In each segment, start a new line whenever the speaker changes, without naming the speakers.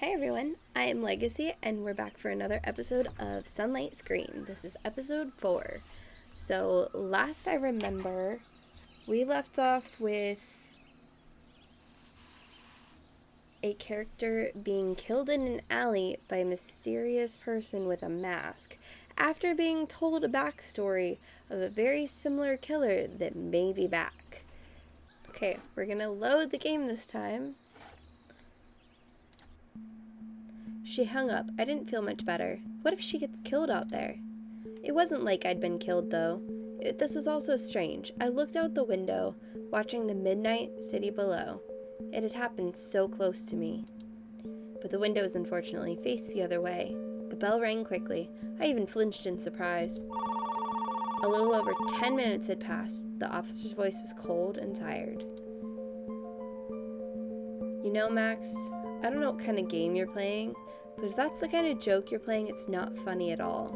Hi everyone, I am Legacy and we're back for another episode of Sunlightscream. This is episode 4. So last I remember, we left off with a character being killed in an alley by a mysterious person with a mask after being told a backstory of a very similar killer that may be back. Okay, we're gonna load the game this time. She hung up. I didn't feel much better. What if she gets killed out there? It wasn't like I'd been killed, though. This was also strange. I looked out the window, watching the midnight city below. It had happened so close to me. But the windows, unfortunately, faced the other way. The bell rang quickly. I even flinched in surprise. A little over 10 minutes had passed. The officer's voice was cold and tired. You know, Max, I don't know what kind of game you're playing, but if that's the kind of joke you're playing, it's not funny at all.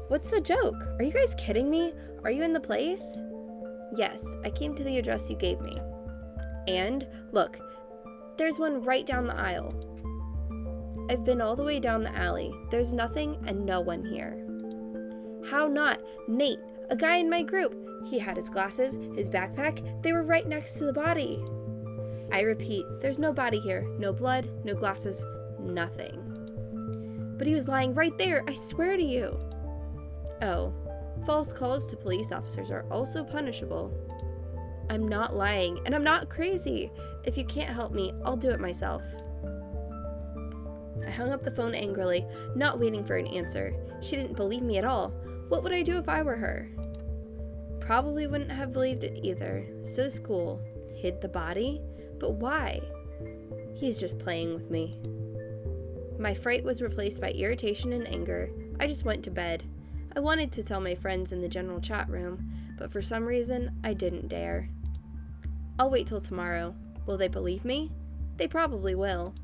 What's the joke? Are you guys kidding me? Are you in the place? Yes, I came to the address you gave me. And, look, there's one right down the aisle. I've been all the way down the alley. There's nothing and no one here. How not? Nate, a guy in my group. He had his glasses, his backpack. They were right next to the body. I repeat, there's no body here. No blood, no glasses, nothing. But he was lying right there, I swear to you. Oh, false calls to police officers are also punishable. I'm not lying, and I'm not crazy. If you can't help me, I'll do it myself. I hung up the phone angrily, not waiting for an answer. She didn't believe me at all. What would I do if I were her? Probably wouldn't have believed it either. Stood at school, hid the body? But why? He's just playing with me. My fright was replaced by irritation and anger. I just went to bed. I wanted to tell my friends in the general chat room, but for some reason, I didn't dare. I'll wait till tomorrow. Will they believe me? They probably will.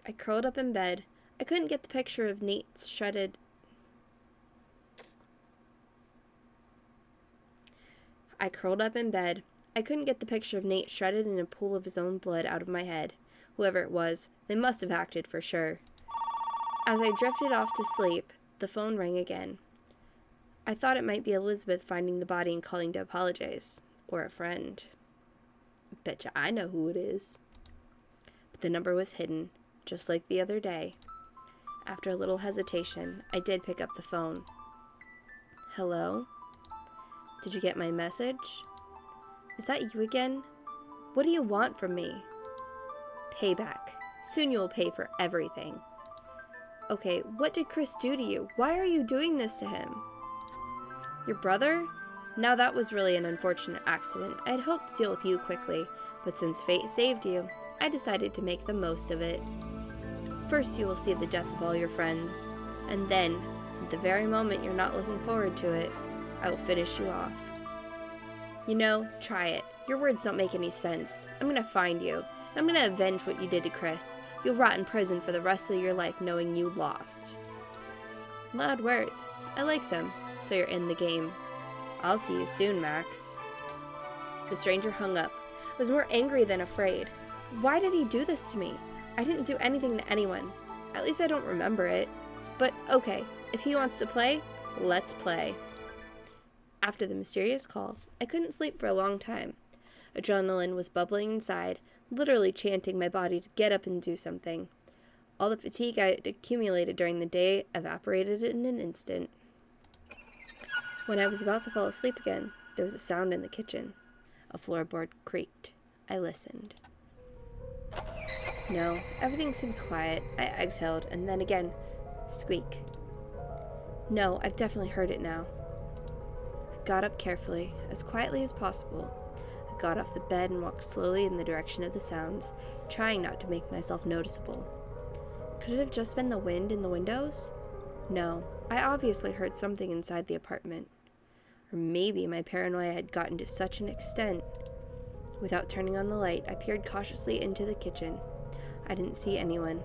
I curled up in bed. I couldn't get the picture of Nate's shredded... I couldn't get the picture of Nate shredded in a pool of his own blood out of my head. Whoever it was, they must have acted for sure. As I drifted off to sleep, the phone rang again. I thought it might be Elizabeth finding the body and calling to apologize. Or a friend. Betcha I know who it is. But the number was hidden, just like the other day. After a little hesitation, I did pick up the phone. Hello? Did you get my message? Is that you again? What do you want from me? Payback. Soon you will pay for everything. Okay, what did Chris do to you? Why are you doing this to him? Your brother? Now that was really an unfortunate accident. I had hoped to deal with you quickly, but since fate saved you, I decided to make the most of it. First you will see the death of all your friends, and then, at the very moment you're not looking forward to it, I will finish you off. You know, try it. Your words don't make any sense. I'm gonna find you. I'm gonna avenge what you did to Chris. You'll rot in prison for the rest of your life knowing you lost. Loud words. I like them, so you're in the game. I'll see you soon, Max. The stranger hung up. I was more angry than afraid. Why did he do this to me? I didn't do anything to anyone. At least I don't remember it. But okay, if he wants to play, let's play. After the mysterious call, I couldn't sleep for a long time. Adrenaline was bubbling inside, literally chanting my body to get up and do something. All the fatigue I had accumulated during the day evaporated in an instant. When I was about to fall asleep again, there was a sound in the kitchen. A floorboard creaked. I listened. No, everything seems quiet. I exhaled, and then again, squeak. No, I've definitely heard it now. I got up carefully, as quietly as possible. I got off the bed and walked slowly in the direction of the sounds, trying not to make myself noticeable. Could it have just been the wind in the windows? No, I obviously heard something inside the apartment. Or maybe my paranoia had gotten to such an extent. Without turning on the light, I peered cautiously into the kitchen. I didn't see anyone.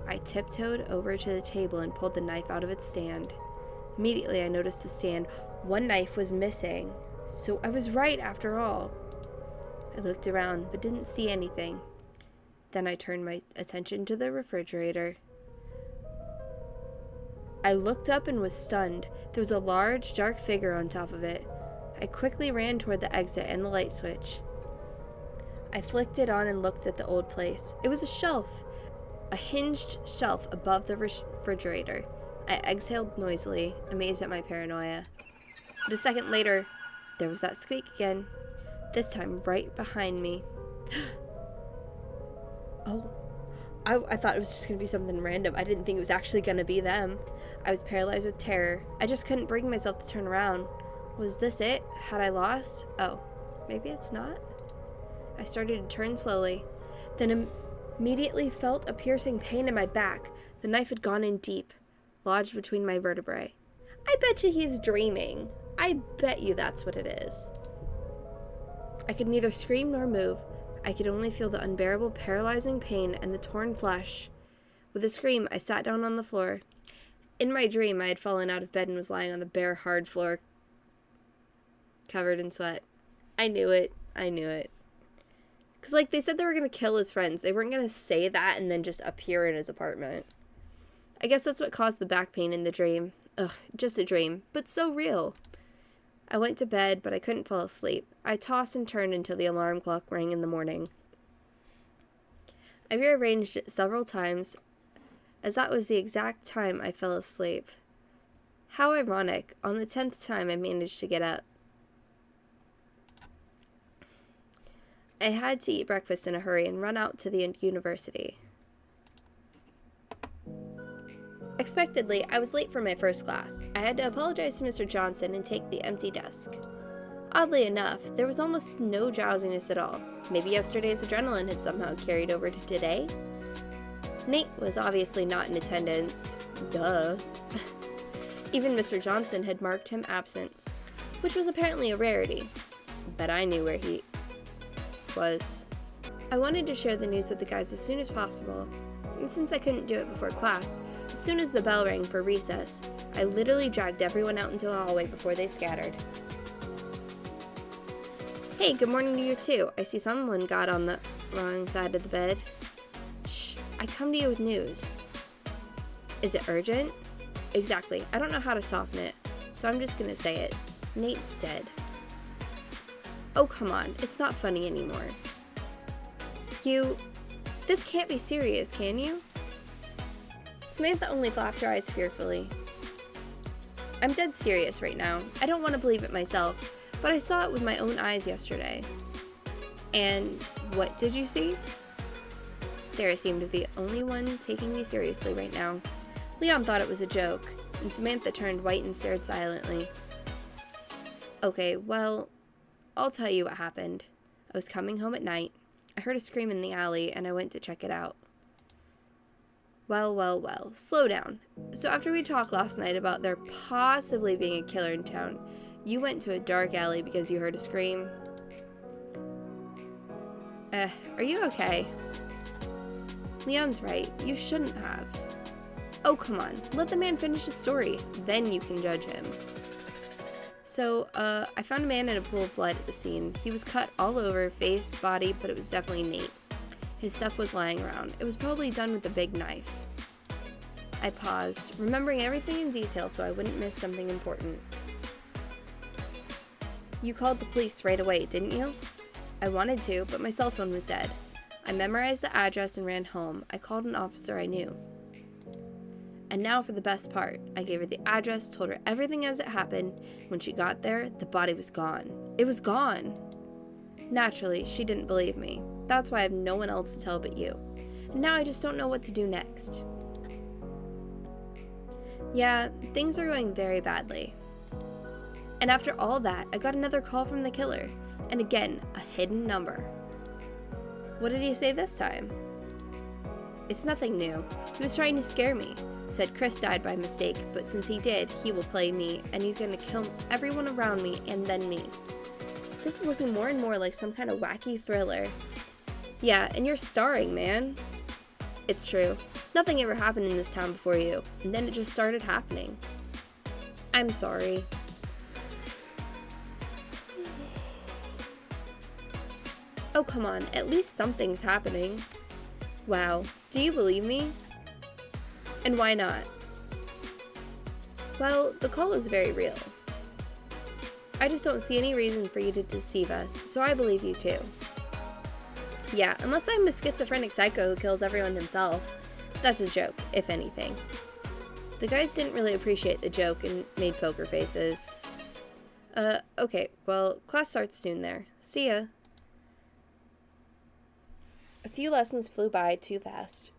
I tiptoed over to the table and pulled the knife out of its stand. Immediately I noticed the stand. One knife was missing. So I was right after all. I looked around, but didn't see anything. Then I turned my attention to the refrigerator. I looked up and was stunned. There was a large, dark figure on top of it. I quickly ran toward the exit and the light switch. I flicked it on and looked at the old place. It was a shelf, a hinged shelf above the refrigerator. I exhaled noisily, amazed at my paranoia. But a second later, there was that squeak again, this time right behind me. Oh, I thought it was just going to be something random. I didn't think it was actually going to be them. I was paralyzed with terror. I just couldn't bring myself to turn around. Was this it? Had I lost? Oh, maybe it's not. I started to turn slowly, then immediately felt a piercing pain in my back. The knife had gone in deep, lodged between my vertebrae. I bet you he's dreaming. I bet you that's what it is. I could neither scream nor move. I could only feel the unbearable, paralyzing pain and the torn flesh. With a scream, I sat down on the floor. In my dream, I had fallen out of bed and was lying on the bare, hard floor, covered in sweat. I knew it. Because, they said they were going to kill his friends. They weren't going to say that and then just appear in his apartment. I guess that's what caused the back pain in the dream. Ugh, just a dream, but so real. I went to bed, but I couldn't fall asleep. I tossed and turned until the alarm clock rang in the morning. I rearranged it several times, as that was the exact time I fell asleep. How ironic. On the 10th time, I managed to get up. I had to eat breakfast in a hurry and run out to the university. Expectedly, I was late for my first class. I had to apologize to Mr. Johnson and take the empty desk. Oddly enough, there was almost no drowsiness at all. Maybe yesterday's adrenaline had somehow carried over to today? Nate was obviously not in attendance. Duh. Even Mr. Johnson had marked him absent, which was apparently a rarity. But I knew where he was. I wanted to share the news with the guys as soon as possible, and since I couldn't do it before class, as soon as the bell rang for recess, I literally dragged everyone out into the hallway before they scattered. Hey, good morning to you too. I see someone got on the wrong side of the bed. Shh, I come to you with news. Is it urgent? Exactly. I don't know how to soften it, so I'm just gonna say it. Nate's dead. Oh, come on. It's not funny anymore. This can't be serious, can you? Samantha only flapped her eyes fearfully. I'm dead serious right now. I don't want to believe it myself, but I saw it with my own eyes yesterday. And what did you see? Sarah seemed to be the only one taking me seriously right now. Leon thought it was a joke, and Samantha turned white and stared silently. Okay, well, I'll tell you what happened. I was coming home at night. I heard a scream in the alley, and I went to check it out. Well, slow down. So after we talked last night about there possibly being a killer in town, you went to a dark alley because you heard a scream? Are you okay? Leon's right. You shouldn't have. Oh, come on. Let the man finish his story. Then you can judge him. So, I found a man in a pool of blood at the scene. He was cut all over, face, body, but it was definitely Nate. His stuff was lying around. It was probably done with a big knife. I paused, remembering everything in detail so I wouldn't miss something important. You called the police right away, didn't you? I wanted to, but my cell phone was dead. I memorized the address and ran home. I called an officer I knew. And now for the best part. I gave her the address, told her everything as it happened. When she got there, the body was gone. It was gone! Naturally, she didn't believe me. That's why I have no one else to tell but you. And now I just don't know what to do next. Yeah, things are going very badly. And after all that, I got another call from the killer. And again, a hidden number. What did he say this time? It's nothing new. He was trying to scare me. Said Chris died by mistake, but since he did, he will play me, and he's gonna kill everyone around me, and then me. This is looking more and more like some kind of wacky thriller. Yeah, and you're starring, man. It's true. Nothing ever happened in this town before you, and then it just started happening. I'm sorry. Oh, come on. At least something's happening. Wow, do you believe me? And why not? Well, the call was very real. I just don't see any reason for you to deceive us, so I believe you too. Yeah, unless I'm a schizophrenic psycho who kills everyone himself. That's a joke, if anything. The guys didn't really appreciate the joke and made poker faces. Okay, well, class starts soon there. See ya. A few lessons flew by too fast.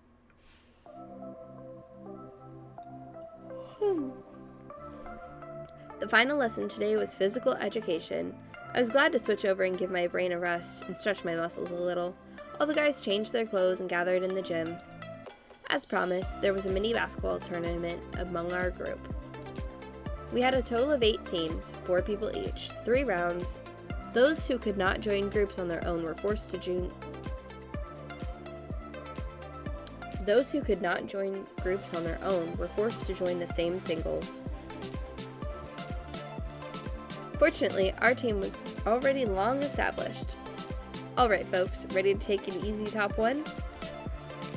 The final lesson today was physical education. I was glad to switch over and give my brain a rest and stretch my muscles a little. All the guys changed their clothes and gathered in the gym. As promised, there was a mini basketball tournament among our group. We had a total of 8 teams, 4 people each, 3 rounds. Those who could not join groups on their own were forced to join the same singles. Fortunately, our team was already long established. Alright folks, ready to take an easy top 1?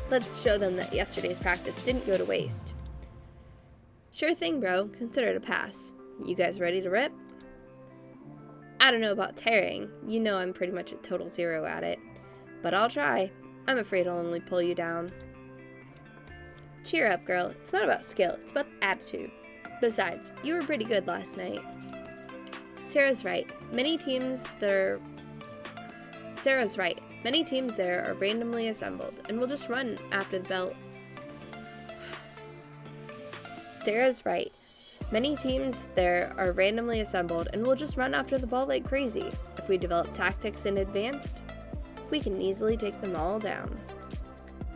Let's show them that yesterday's practice didn't go to waste. Sure thing, bro. Consider it a pass. You guys ready to rip? I don't know about tearing. You know I'm pretty much a total 0 at it. But I'll try. I'm afraid I'll only pull you down. Cheer up, girl. It's not about skill, it's about attitude. Besides, you were pretty good last night. Sarah's right. Many teams there are randomly assembled, and we'll just run after the bell. Sarah's right. Many teams there are randomly assembled, and we'll just run after the ball like crazy. If we develop tactics in advance, we can easily take them all down.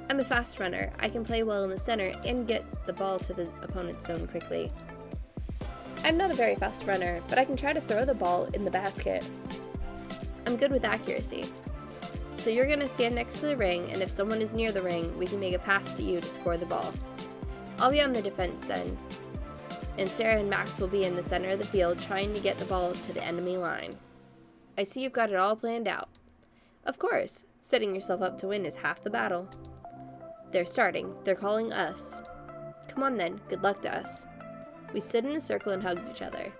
I'm a fast runner. I can play well in the center and get the ball to the opponent's zone quickly. I'm not a very fast runner, but I can try to throw the ball in the basket. I'm good with accuracy. So you're going to stand next to the ring, and if someone is near the ring, we can make a pass to you to score the ball. I'll be on the defense then, and Sarah and Max will be in the center of the field trying to get the ball to the enemy line. I see you've got it all planned out. Of course, setting yourself up to win is half the battle. They're starting. They're calling us. Come on then, good luck to us. We stood in a circle and hugged each other.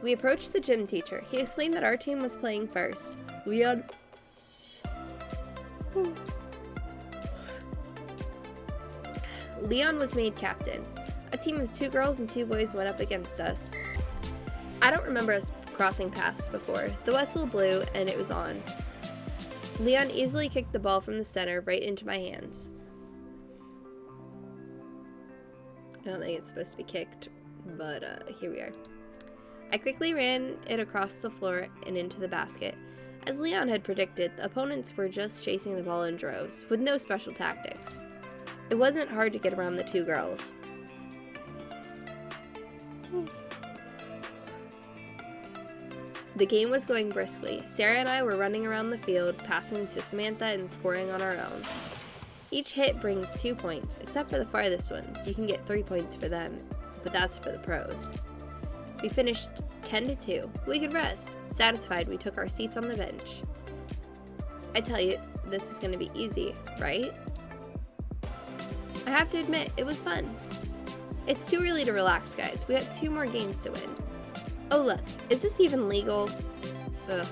We approached the gym teacher. He explained that our team was playing first. Leon was made captain. A team of 2 girls and 2 boys went up against us. I don't remember us crossing paths before. The whistle blew and it was on. Leon easily kicked the ball from the center right into my hands. I don't think it's supposed to be kicked, but here we are. I quickly ran it across the floor and into the basket. As Leon had predicted, the opponents were just chasing the ball in droves, with no special tactics. It wasn't hard to get around the 2 girls. The game was going briskly. Sarah and I were running around the field, passing to Samantha and scoring on our own. Each hit brings 2 points, except for the farthest ones. You can get 3 points for them, but that's for the pros. We finished 10-2. We could rest. Satisfied, we took our seats on the bench. I tell you, this is going to be easy, right? I have to admit, it was fun. It's too early to relax, guys. We got 2 more games to win. Oh look, is this even legal? Ugh.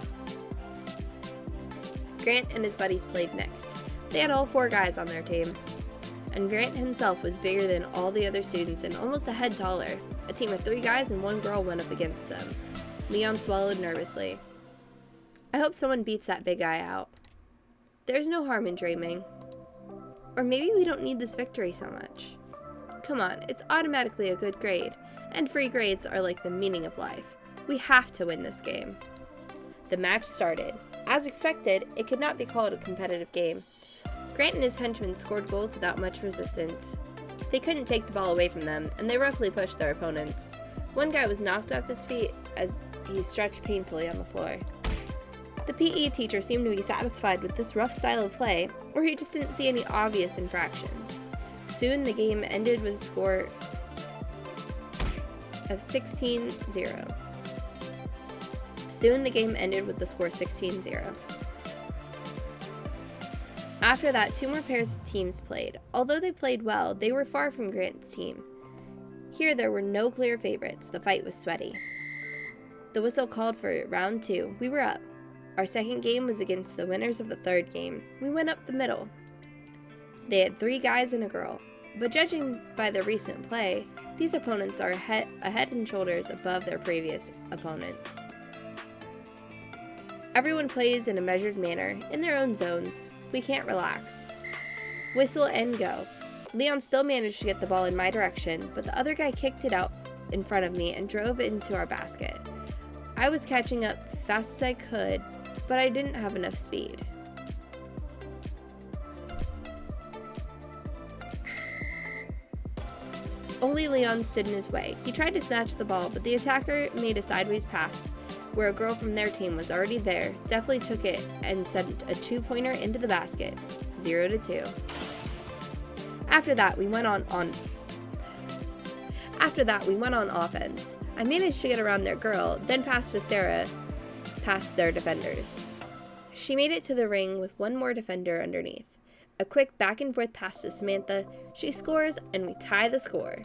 Grant and his buddies played next. They had all 4 guys on their team. And Grant himself was bigger than all the other students and almost a head taller. A team of 3 guys and 1 girl went up against them. Leon swallowed nervously. I hope someone beats that big guy out. There's no harm in dreaming. Or maybe we don't need this victory so much. Come on, it's automatically a good grade, and free grades are like the meaning of life. We have to win this game. The match started. As expected, it could not be called a competitive game. Grant and his henchmen scored goals without much resistance. They couldn't take the ball away from them, and they roughly pushed their opponents. One guy was knocked off his feet as he stretched painfully on the floor. The PE teacher seemed to be satisfied with this rough style of play, or he just didn't see any obvious infractions. Soon the game ended with a score of 16-0. After that, 2 more pairs of teams played. Although they played well, they were far from Grant's team. Here there were no clear favorites. The fight was sweaty. The whistle called for round 2. We were up. Our second game was against the winners of the third game. We went up the middle. They had 3 guys and a girl, but judging by their recent play, these opponents are a head and shoulders above their previous opponents. Everyone plays in a measured manner, in their own zones. We can't relax. Whistle and go. Leon still managed to get the ball in my direction, but the other guy kicked it out in front of me and drove it into our basket. I was catching up fast as I could, but I didn't have enough speed. Only Leon stood in his way. He tried to snatch the ball, but the attacker made a sideways pass where a girl from their team was already there, definitely took it and sent a 2-pointer into the basket, 0-2. After that, we went on offense. I managed to get around their girl, then passed to Sarah, past their defenders. She made it to the ring with one more defender underneath. A quick back and forth pass to Samantha, she scores, and we tie the score.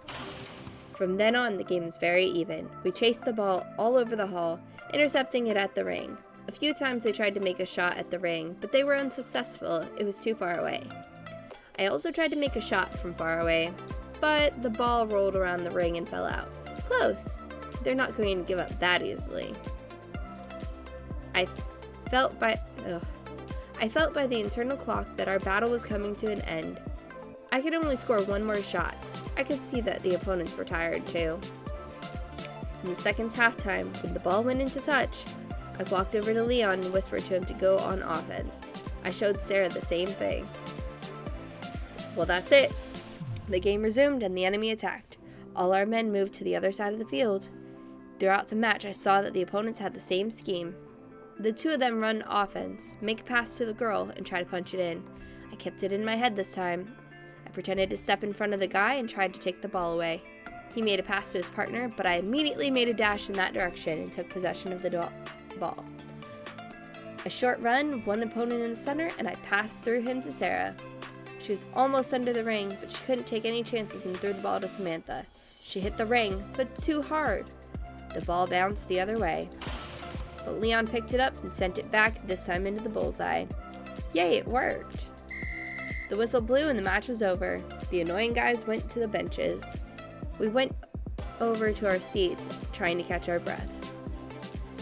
From then on, the game was very even. We chased the ball all over the hall, intercepting it at the ring. A few times they tried to make a shot at the ring, but they were unsuccessful. It was too far away. I also tried to make a shot from far away, but the ball rolled around the ring and fell out. Close. They're not going to give up that easily. I felt by the internal clock that our battle was coming to an end. I could only score one more shot. I could see that the opponents were tired too. In the second's halftime, when the ball went into touch, I walked over to Leon and whispered to him to go on offense. I showed Sarah the same thing. Well, that's it. The game resumed and the enemy attacked. All our men moved to the other side of the field. Throughout the match, I saw that the opponents had the same scheme. The 2 of them run offense, make a pass to the girl, and try to punch it in. I kept it in my head this time. I pretended to step in front of the guy and tried to take the ball away. He made a pass to his partner, but I immediately made a dash in that direction and took possession of the ball. A short run, one opponent in the center, and I passed through him to Sarah. She was almost under the ring, but she couldn't take any chances and threw the ball to Samantha. She hit the ring, but too hard. The ball bounced the other way. But Leon picked it up and sent it back, this time into the bullseye. Yay, it worked! The whistle blew and the match was over. The annoying guys went to the benches. We went over to our seats, trying to catch our breath.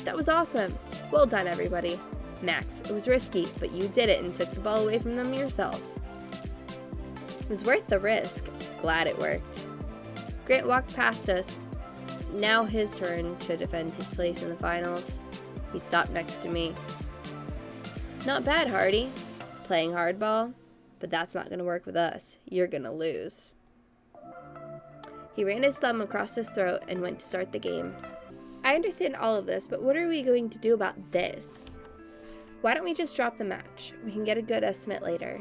That was awesome! Well done, everybody. Max, it was risky, but you did it and took the ball away from them yourself. It was worth the risk. Glad it worked. Grant walked past us. Now his turn to defend his place in the finals. He stopped next to me. Not bad, Hardy. Playing hardball? But that's not going to work with us. You're going to lose. He ran his thumb across his throat and went to start the game. I understand all of this, but what are we going to do about this? Why don't we just drop the match? We can get a good estimate later.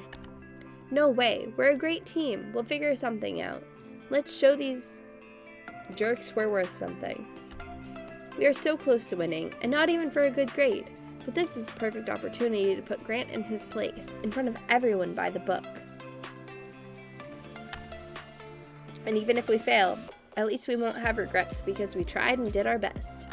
No way. We're a great team. We'll figure something out. Let's show these jerks we're worth something. We are so close to winning, and not even for a good grade. But this is a perfect opportunity to put Grant in his place, in front of everyone by the book. And even if we fail, at least we won't have regrets because we tried and did our best.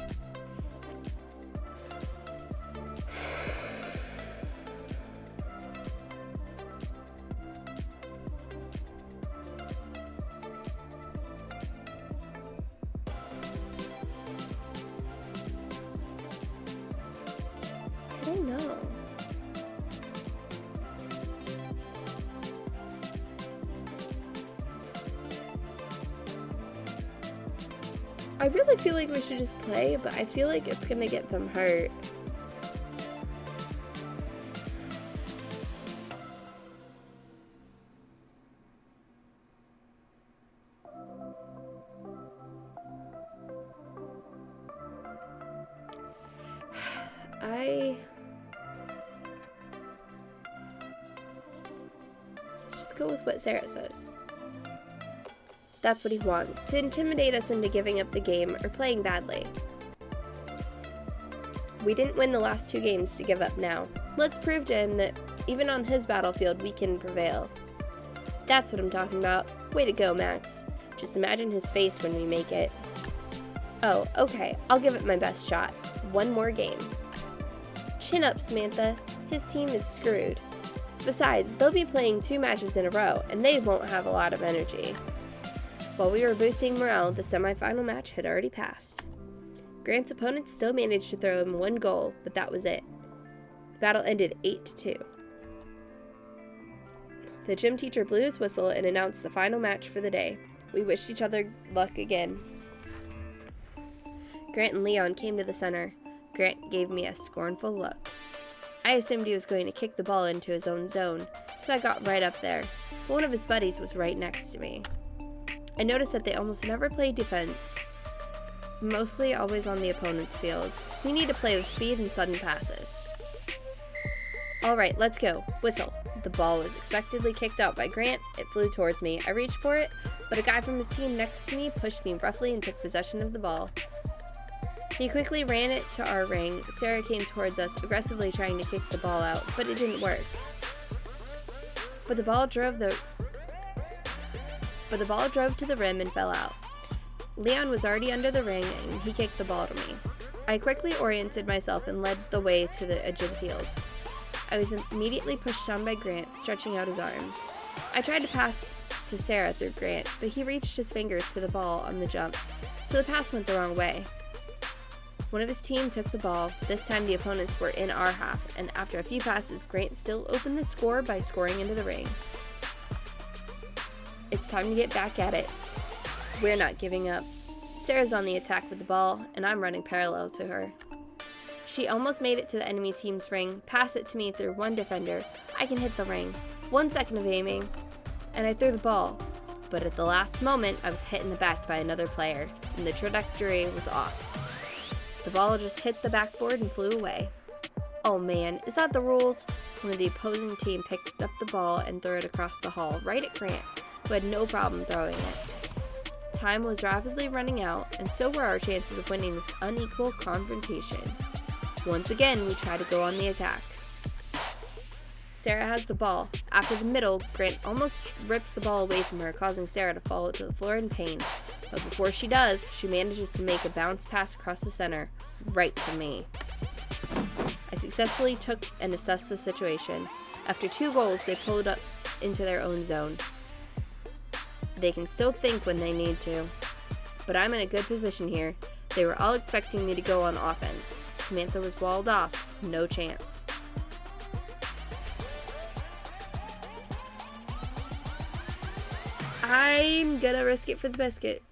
I don't know. I really feel like we should just play, but I feel like it's gonna get them hurt. Just go with what Sarah says. That's what he wants, to intimidate us into giving up the game or playing badly. We didn't win the last 2 games to give up now. Let's prove to him that even on his battlefield we can prevail. That's what I'm talking about. Way to go, Max. Just imagine his face when we make it. Oh, okay, I'll give it my best shot. One more game. Chin up, Samantha. His team is screwed. Besides, they'll be playing 2 matches in a row, and they won't have a lot of energy. While we were boosting morale, the semifinal match had already passed. Grant's opponents still managed to throw him 1 goal, but that was it. The battle ended 8-2. The gym teacher blew his whistle and announced the final match for the day. We wished each other luck again. Grant and Leon came to the center. Grant gave me a scornful look. I assumed he was going to kick the ball into his own zone, so I got right up there, but one of his buddies was right next to me. I noticed that they almost never play defense, mostly always on the opponent's field. We need to play with speed and sudden passes. Alright, let's go. Whistle. The ball was expectedly kicked out by Grant. It flew towards me. I reached for it, but a guy from his team next to me pushed me roughly and took possession of the ball. He quickly ran it to our ring. Sarah came towards us, aggressively trying to kick the ball out, but it didn't work. But the ball drove to the rim and fell out. Leon was already under the ring, and he kicked the ball to me. I quickly oriented myself and led the way to the edge of the field. I was immediately pushed down by Grant, stretching out his arms. I tried to pass to Sarah through Grant, but he reached his fingers to the ball on the jump, so the pass went the wrong way. One of his team took the ball. This time the opponents were in our half, and after a few passes, Grant still opened the score by scoring into the ring. It's time to get back at it. We're not giving up. Sarah's on the attack with the ball, and I'm running parallel to her. She almost made it to the enemy team's ring. Pass it to me through one defender. I can hit the ring. 1 second of aiming, and I threw the ball. But at the last moment, I was hit in the back by another player, and the trajectory was off. The ball just hit the backboard and flew away. Oh man, is that the rules? One of the opposing team picked up the ball and threw it across the hall, right at Grant, who had no problem throwing it. Time was rapidly running out, and so were our chances of winning this unequal confrontation. Once again, we try to go on the attack. Sarah has the ball. After the middle, Grant almost rips the ball away from her, causing Sarah to fall to the floor in pain. But before she does, she manages to make a bounce pass across the center, right to me. I successfully took and assessed the situation. After 2 goals, they pulled up into their own zone. They can still think when they need to, but I'm in a good position here. They were all expecting me to go on offense. Samantha was walled off, no chance. I'm gonna risk it for the biscuit.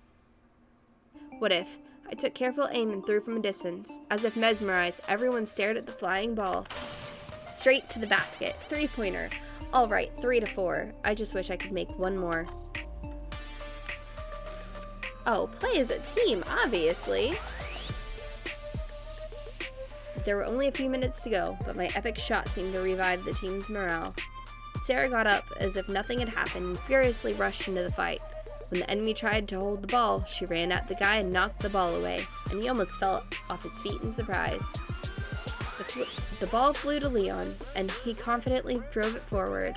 What if? I took careful aim and threw from a distance. As if mesmerized, everyone stared at the flying ball. Straight to the basket. 3-pointer. Alright, 3-4. I just wish I could make one more. Oh, play as a team, obviously. There were only a few minutes to go, but my epic shot seemed to revive the team's morale. Sarah got up as if nothing had happened and furiously rushed into the fight. When the enemy tried to hold the ball, she ran at the guy and knocked the ball away, and he almost fell off his feet in surprise. The ball flew to Leon, and he confidently drove it forward.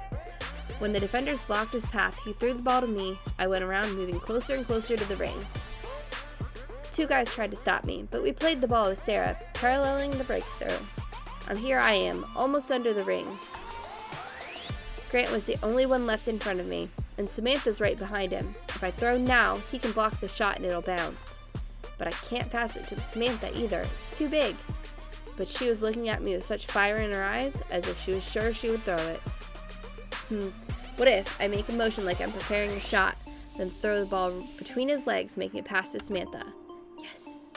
When the defenders blocked his path, he threw the ball to me. I went around, moving closer and closer to the ring. 2 guys tried to stop me, but we played the ball with Sarah, paralleling the breakthrough. And here I am, almost under the ring. Grant was the only one left in front of me, and Samantha's right behind him. If I throw now, he can block the shot and it'll bounce. But I can't pass it to Samantha either, it's too big. But she was looking at me with such fire in her eyes, as if she was sure she would throw it. What if I make a motion like I'm preparing a shot, then throw the ball between his legs, making it pass to Samantha? Yes.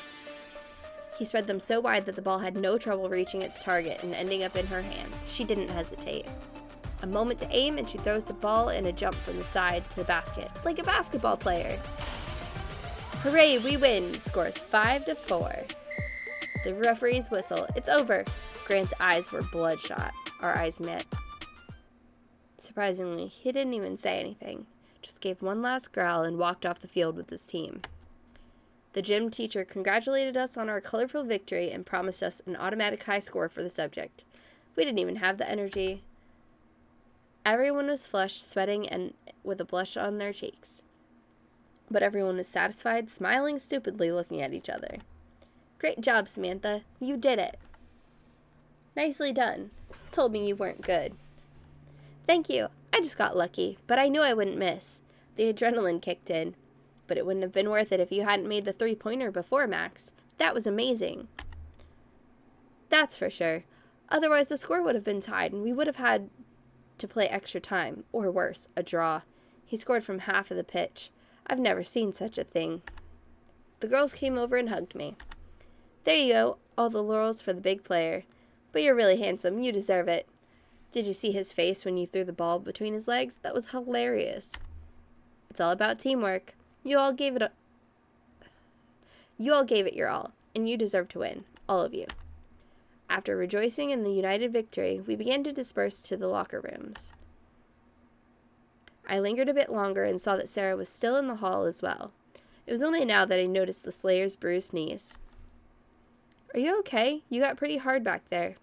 He spread them so wide that the ball had no trouble reaching its target and ending up in her hands. She didn't hesitate. A moment to aim, and she throws the ball in a jump from the side to the basket, like a basketball player. Hooray, we win! Scores 5-4. The referee's whistle. It's over. Grant's eyes were bloodshot. Our eyes met. Surprisingly, he didn't even say anything, just gave one last growl and walked off the field with his team. The gym teacher congratulated us on our colorful victory and promised us an automatic high score for the subject. We didn't even have the energy. Everyone was flushed, sweating, and with a blush on their cheeks. But everyone was satisfied, smiling stupidly, looking at each other. Great job, Samantha. You did it. Nicely done. Told me you weren't good. Thank you. I just got lucky, but I knew I wouldn't miss. The adrenaline kicked in. But it wouldn't have been worth it if you hadn't made the three-pointer before, Max. That was amazing. That's for sure. Otherwise, the score would have been tied, and we would have had to play extra time, or worse, a draw. He scored from half of the pitch. I've never seen such a thing. The girls came over and hugged me. There you go, all the laurels for the big player. But you're really handsome, you deserve it. Did you see his face when you threw the ball between his legs? That was hilarious. It's all about teamwork. You all gave it your all, and you deserve to win, all of you. After rejoicing in the united victory, we began to disperse to the locker rooms. I lingered a bit longer and saw that Sarah was still in the hall as well. It was only now that I noticed the Slayer's bruised knees. Are you okay? You got pretty hard back there.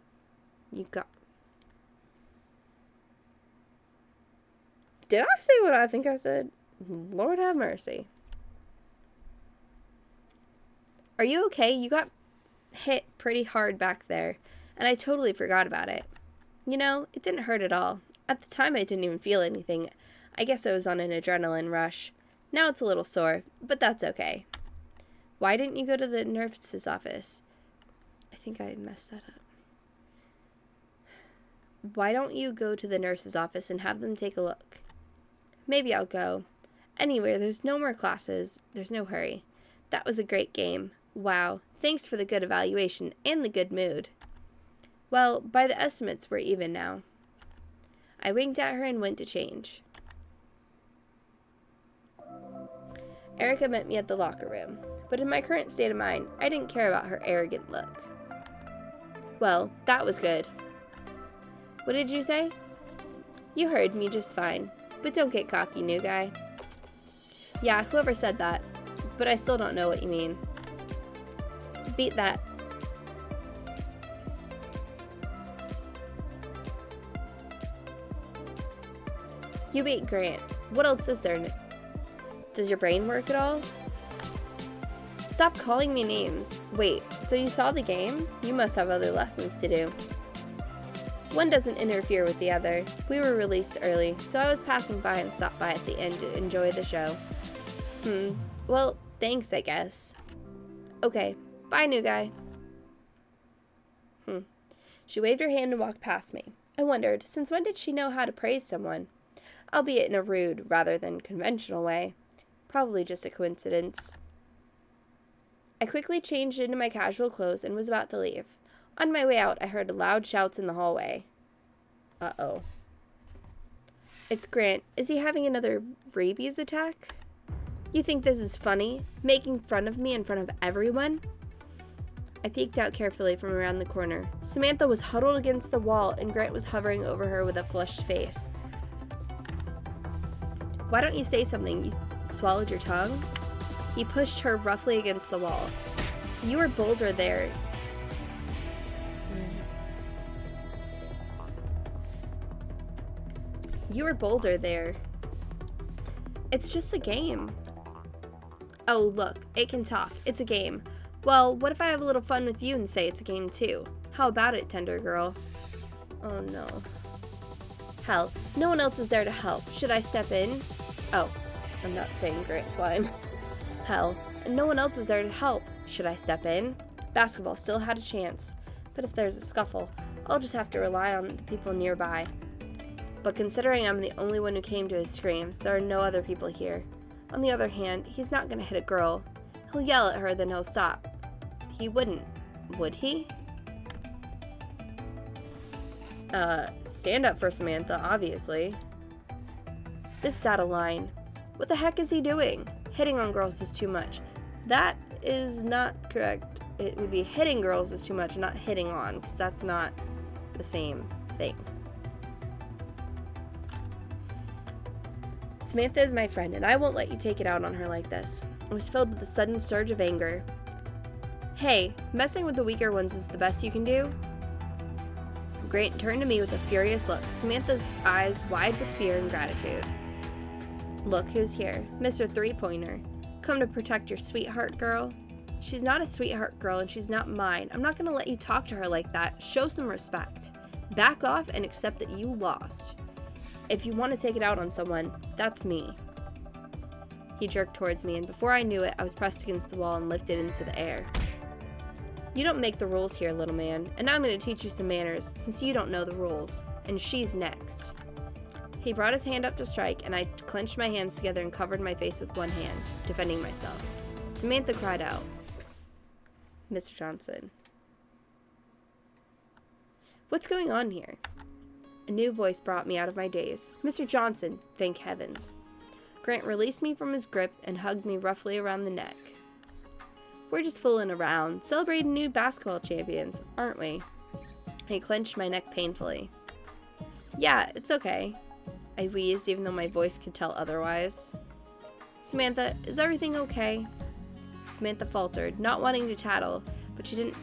Did I say what I think I said? Lord have mercy. Are you okay? You got hit pretty hard back there, and I totally forgot about it. You know, it didn't hurt at all. At the time, I didn't even feel anything. I guess I was on an adrenaline rush. Now it's a little sore, but that's okay. Why didn't you go to the nurse's office? I think I messed that up. Why don't you go to the nurse's office and have them take a look? Maybe I'll go. Anyway, there's no more classes. There's no hurry. That was a great game. Wow. Thanks for the good evaluation and the good mood. Well, by the estimates, we're even now. I winked at her and went to change. Erica met me at the locker room, but in my current state of mind, I didn't care about her arrogant look. Well, that was good. What did you say? You heard me just fine, but don't get cocky, new guy. Yeah, whoever said that, but I still don't know what you mean. Beat that. You beat Grant. What else is there? Does your brain work at all? Stop calling me names. Wait, so you saw the game? You must have other lessons to do. One doesn't interfere with the other. We were released early, so I was passing by and stopped by at the end to enjoy the show. Well, thanks, I guess. Okay, bye, new guy. She waved her hand and walked past me. I wondered, since when did she know how to praise someone? Albeit in a rude, rather than conventional way. Probably just a coincidence. I quickly changed into my casual clothes and was about to leave. On my way out, I heard loud shouts in the hallway. Uh-oh. It's Grant. Is he having another rabies attack? You think this is funny? Making fun of me in front of everyone? I peeked out carefully from around the corner. Samantha was huddled against the wall, and Grant was hovering over her with a flushed face. Why don't you say something? You swallowed your tongue? He pushed her roughly against the wall. You were bolder there. You were bolder there. It's just a game. Oh, look, it can talk. It's a game. Well, what if I have a little fun with you and say it's a game too? How about it, tender girl? Oh no. Hell, no one else is there to help. Should I step in? Oh, I'm not saying Grant's line. Hell, and no one else is there to help. Should I step in? Basketball still had a chance. But if there's a scuffle, I'll just have to rely on the people nearby. But considering I'm the only one who came to his screams, there are no other people here. On the other hand, he's not going to hit a girl. He'll yell at her, then he'll stop. He wouldn't, would he? Stand up for Samantha, obviously. This is out of line. What the heck is he doing? Hitting on girls is too much. That is not correct. It would be hitting girls is too much, not hitting on, because that's not the same thing. Samantha is my friend, and I won't let you take it out on her like this. I was filled with a sudden surge of anger. Hey, messing with the weaker ones is the best you can do? Grant turned to me with a furious look, Samantha's eyes wide with fear and gratitude. Look who's here, Mr. Three-Pointer. Come to protect your sweetheart girl? She's not a sweetheart girl and she's not mine. I'm not going to let you talk to her like that. Show some respect. Back off and accept that you lost. If you want to take it out on someone, that's me. He jerked towards me, and before I knew it, I was pressed against the wall and lifted into the air. You don't make the rules here, little man, and I'm going to teach you some manners since you don't know the rules, and she's next. He brought his hand up to strike, and I clenched my hands together and covered my face with one hand, defending myself. Samantha cried out. Mr. Johnson. What's going on here? A new voice brought me out of my daze. Mr. Johnson, thank heavens. Grant released me from his grip and hugged me roughly around the neck. We're just fooling around, celebrating new basketball champions, aren't we? I clenched my neck painfully. Yeah, it's okay. I wheezed, even though my voice could tell otherwise. Samantha, is everything okay? Samantha faltered, not wanting to tattle, but she didn't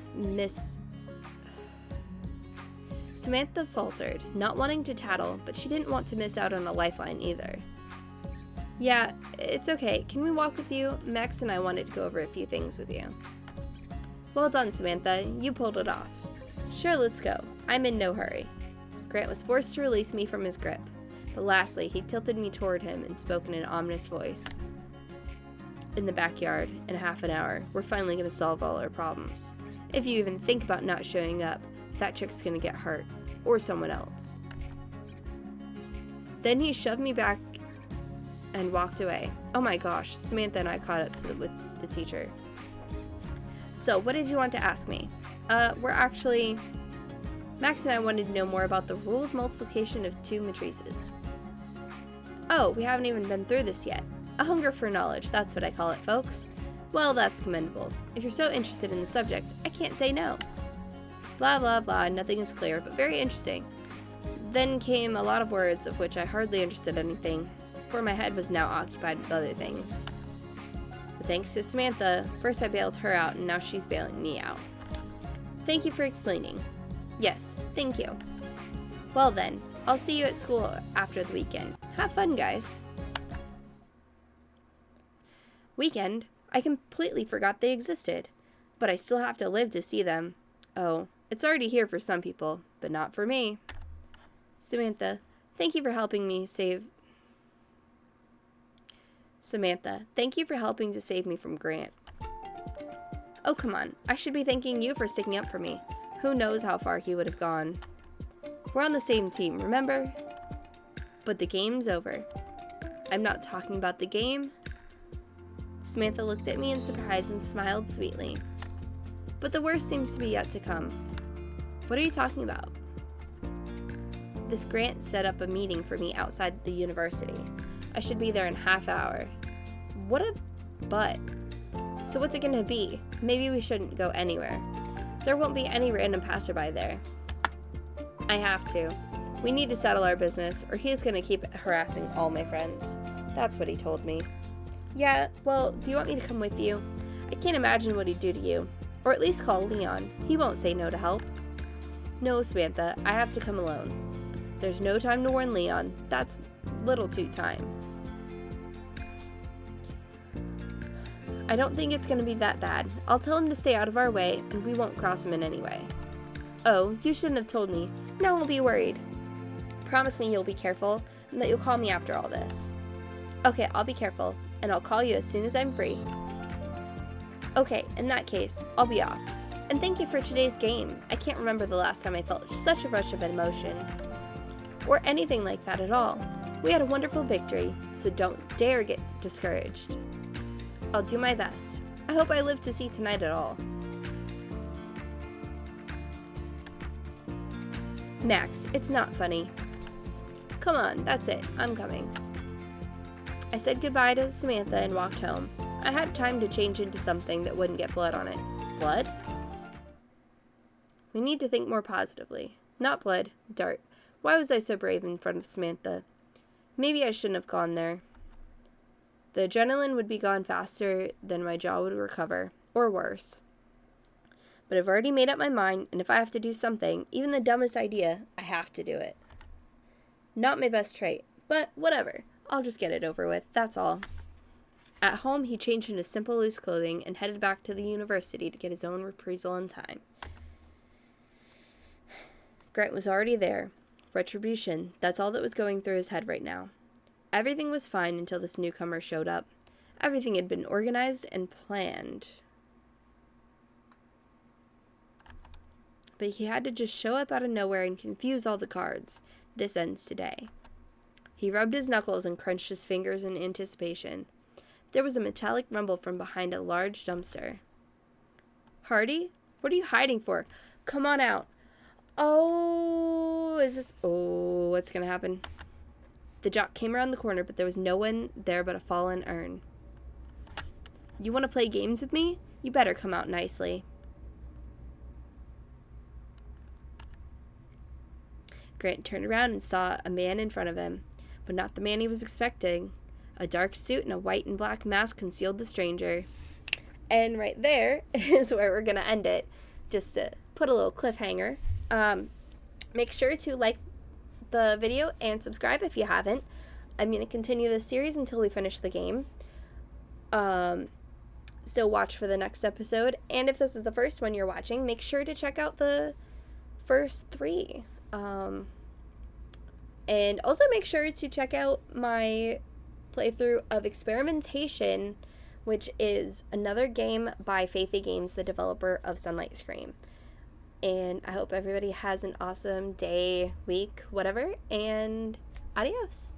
want to miss out on a lifeline either. Yeah, it's okay. Can we walk with you? Max and I wanted to go over a few things with you. Well done, Samantha. You pulled it off. Sure, let's go. I'm in no hurry. Grant was forced to release me from his grip, but lastly, he tilted me toward him and spoke in an ominous voice. In the backyard, in half an hour, we're finally going to solve all our problems. If you even think about not showing up, that chick's going to get hurt, or someone else. Then he shoved me back and walked away. Oh my gosh, Samantha and I caught up with the teacher. So, what did you want to ask me? Max and I wanted to know more about the rule of multiplication of two matrices. Oh, we haven't even been through this yet. A hunger for knowledge, that's what I call it, folks. Well, that's commendable. If you're so interested in the subject, I can't say no. Blah blah blah, nothing is clear, but very interesting. Then came a lot of words of which I hardly understood anything, for my head was now occupied with other things. But thanks to Samantha, first I bailed her out and now she's bailing me out. Thank you for explaining. Yes, thank you. Well then, I'll see you at school after the weekend. Have fun, guys. Weekend? I completely forgot they existed, but I still have to live to see them. Oh, it's already here for some people, but not for me. Samantha, thank you for helping to save me from Grant. Oh, come on. I should be thanking you for sticking up for me. Who knows how far he would have gone. We're on the same team, remember? But the game's over. I'm not talking about the game. Samantha looked at me in surprise and smiled sweetly. But the worst seems to be yet to come. What are you talking about? This Grant set up a meeting for me outside the university. I should be there in half hour. What a butt. So what's it gonna be? Maybe we shouldn't go anywhere. There won't be any random passerby there. I have to. We need to settle our business, or he's gonna keep harassing all my friends. That's what he told me. Yeah, well, do you want me to come with you? I can't imagine what he'd do to you. Or at least call Leon. He won't say no to help. No, Samantha, I have to come alone. There's no time to warn Leon. That's little too time. I don't think it's going to be that bad. I'll tell him to stay out of our way, and we won't cross him in any way. Oh, you shouldn't have told me. Now I'll be worried. Promise me you'll be careful, and that you'll call me after all this. Okay, I'll be careful, and I'll call you as soon as I'm free. Okay, in that case, I'll be off. And thank you for today's game. I can't remember the last time I felt such a rush of emotion. Or anything like that at all. We had a wonderful victory, so don't dare get discouraged. I'll do my best. I hope I live to see tonight at all. Max, it's not funny. Come on, that's it. I'm coming. I said goodbye to Samantha and walked home. I had time to change into something that wouldn't get blood on it. Blood? We need to think more positively. Not blood, dirt. Why was I so brave in front of Samantha? Maybe I shouldn't have gone there. The adrenaline would be gone faster than my jaw would recover, or worse. But I've already made up my mind, and if I have to do something, even the dumbest idea, I have to do it. Not my best trait, but whatever. I'll just get it over with, that's all. At home, he changed into simple, loose clothing and headed back to the university to get his own reprisal in time. Grant was already there. Retribution, that's all that was going through his head right now. Everything was fine until this newcomer showed up. Everything had been organized and planned. But he had to just show up out of nowhere and confuse all the cards. This ends today. He rubbed his knuckles and crunched his fingers in anticipation. There was a metallic rumble from behind a large dumpster. Hardy? What are you hiding for? Come on out. Oh, what's gonna happen? The jock came around the corner, but there was no one there but a fallen urn. You want to play games with me? You better come out nicely. Grant turned around and saw a man in front of him, but not the man he was expecting. A dark suit and a white and black mask concealed the stranger. And right there is where we're going to end it. Just to put a little cliffhanger. Make sure to like the video and subscribe if you haven't. I'm going to continue this series until we finish the game. So watch for the next episode. And if this is the first one you're watching, make sure to check out the first 3. And also make sure to check out my playthrough of Experimentation, which is another game by Faithygames, the developer of Sunlightscream. And I hope everybody has an awesome day, week, whatever, and adios.